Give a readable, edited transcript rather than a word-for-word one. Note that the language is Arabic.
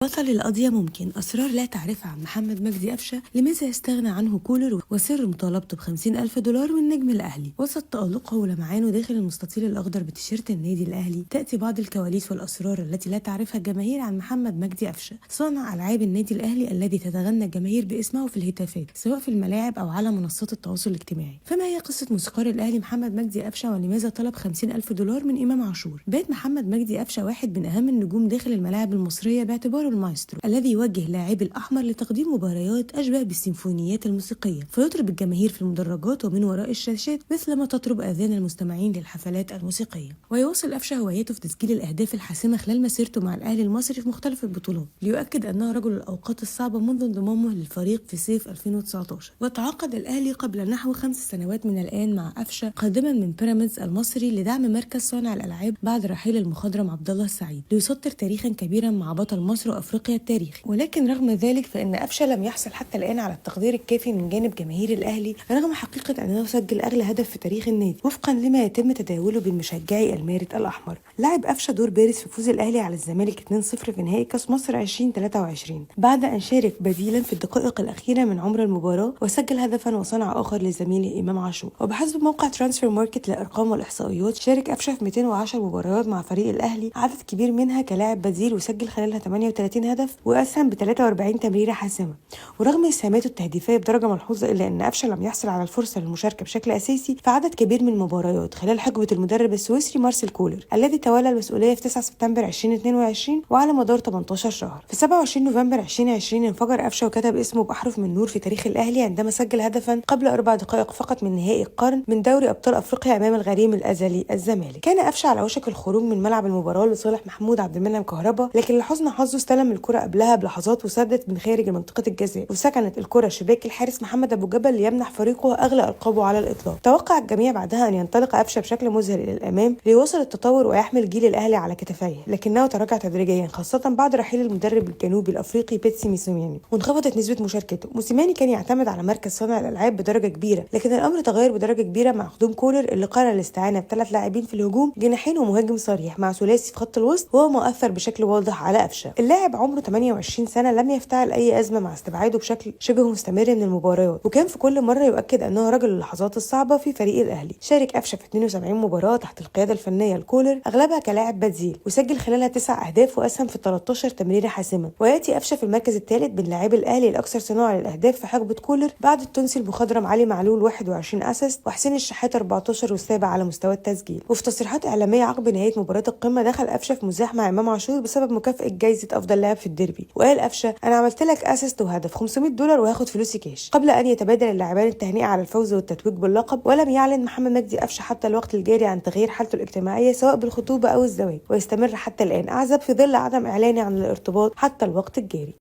بطل القضية ممكن أسرار لا تعرفها عن محمد مجدي قفشة، لماذا يستغنى عنه كولر، وسر مطالبته ب50,000 دولار من نجم الأهلي. وسط تألقه ولمعانه داخل المستطيل الأخضر بتيشيرت النادي الأهلي، تأتي بعض الكواليس والأسرار التي لا تعرفها الجماهير عن محمد مجدي قفشة، صانع ألعاب النادي الأهلي الذي تتغنى الجماهير باسمه في الهتافات سواء في الملاعب أو على منصات التواصل الاجتماعي. فما هي قصة موسيقار الأهلي محمد مجدي قفشة، ولماذا طلب 50,000 دولار من إمام عاشور؟ بات محمد مجدي قفشة واحد من أهم النجوم داخل الملاعب المصرية باعتباره المايسترو الذي يوجه لاعبي الأحمر لتقديم مباريات أشبه بالسيمفونيات الموسيقية، فيطرب الجماهير في المدرجات ومن وراء الشاشات مثلما تطرب آذان المستمعين للحفلات الموسيقية. ويواصل قفشة هوايته في تسجيل الأهداف الحاسمة خلال مسيرته مع الأهلي المصري في مختلف البطولات، ليؤكد أنه رجل الأوقات الصعبة منذ انضمامه للفريق في صيف 2019. وتعاقد الأهلي قبل نحو 5 سنوات من الآن مع قفشة قادما من بيراميدز المصري لدعم مركز صانع الألعاب بعد رحيل المخضرم عبد الله السعيد، ليسطر تاريخا كبيرا مع بطل مصر وأفريقيا التاريخي. ولكن رغم ذلك فإن قفشة لم يحصل حتى الآن على التقدير الكافي من جانب جماهير الأهلي، رغم حقيقة أنه سجل أغلى هدف في تاريخ النادي وفقا لما يتم تداوله بين مشجعي المارد الأحمر. لعب قفشة دور بارز في فوز الأهلي على الزمالك 2-0 في نهائي كأس مصر 2023 بعد أن شارك بديلا في الدقائق الأخيرة من عمر المباراة، وسجل هدفا وصنع آخر لزميله إمام عاشور. وبحسب موقع ترانسفير ماركت للأرقام والإحصائيات، شارك قفشة في 210 مباريات مع فريق الأهلي، عدد كبير منها كلاعب بديل، وسجل خلالها 38 هدف وأسهم ب 43 تمريرة حاسمة. ورغم اسهاماته التهديفية بدرجة ملحوظة، إلا أن قفشة لم يحصل على الفرصة للمشاركة بشكل أساسي في عدد كبير من المباريات خلال حقبة المدرب السويسري مارسيل كولر الذي تولى المسؤولية في 9 سبتمبر 2022 وعلى مدار 18 شهر. في 27 نوفمبر 2020 انفجر قفشة وكتب اسمه بأحرف من نور في تاريخ الأهلي عندما سجل هدفا قبل 4 دقائق فقط من نهائي القرن من دوري أبطال أفريقيا أمام الغريم الأزلي الزمالك. كان قفشة على وشك الخروج من ملعب المباراة لصالح محمود عبد المنعم كهربا، لكن لحسن حظه استلم الكرة قبلها بلحظات وسدت من خارج منطقة الجزاء، وسكنت الكرة شباك الحارس محمد أبو جبل ليمنح فريقه أغلى ألقابه على الإطلاق. توقع الجميع بعدها أن ينطلق قفشة بشكل مذهل إلى الأمام ليواصل التطور ويحمل جيل الأهلي على كتفيه، لكنه تراجع تدريجيا خاصة بعد رحيل المدرب الجنوبي الأفريقي بيتسي موسيماني، وانخفضت نسبة مشاركته. موسيماني كان يعتمد على مركز صانع الألعاب بدرجة كبيرة، لكن الأمر تغير بدرجة كبيرة مع قدوم كولر اللي قرر الاستعانة ب3 لاعبين في الهجوم، جناحين ومهاجم صريح مع ثلاثي في خط الوسط، وهو ما أثر بشكل واضح على قفشة. اللاعب عمره 28 سنة لم يفتعل أي أزمة مع استبعاده بشكل شبه مستمر من المباريات، وكان في كل مرة يؤكد أنه رجل اللحظات الصعبة في فريق الأهلي. شارك قفشة في 72 مباراة تحت القيادة الفنية لكولر، أغلبها كلاعب بديل، وسجل خلالها 9 أهداف وأسهم في 13 تمريرة حاسمة. ويأتي قفشة في المركز الثالث بين لاعبي الأهلي الأكثر صناعة للأهداف في حقبة كولر بعد التونسي المخضرم علي معلول 21 أسيست، وحسين الشحات 14 والسابع على مستوى التسجيل. وفي تصريحات إعلامية عقب نهاية مباراة القمة، دخل قفشة في مزاح مع إمام عاشور بسبب مكافأة جايزة أفضل لاعب في الديربي، وقال قفشة: أنا عملت لك أسيست وهدف $500 وهاخد فلوسي كاش، قبل أن يتبادل اللاعبان التهنئة على الفوز والتتويج باللقب. ولم يعلن محمد مجدي قفشة حتى الوقت الجاري عن تغيير حالته الاجتماعية سواء بالخطوبة أو الزواج، ويستمر حتى الآن أعزب في ظل عدم إعلانه عن الارتباط حتى الوقت الجاري.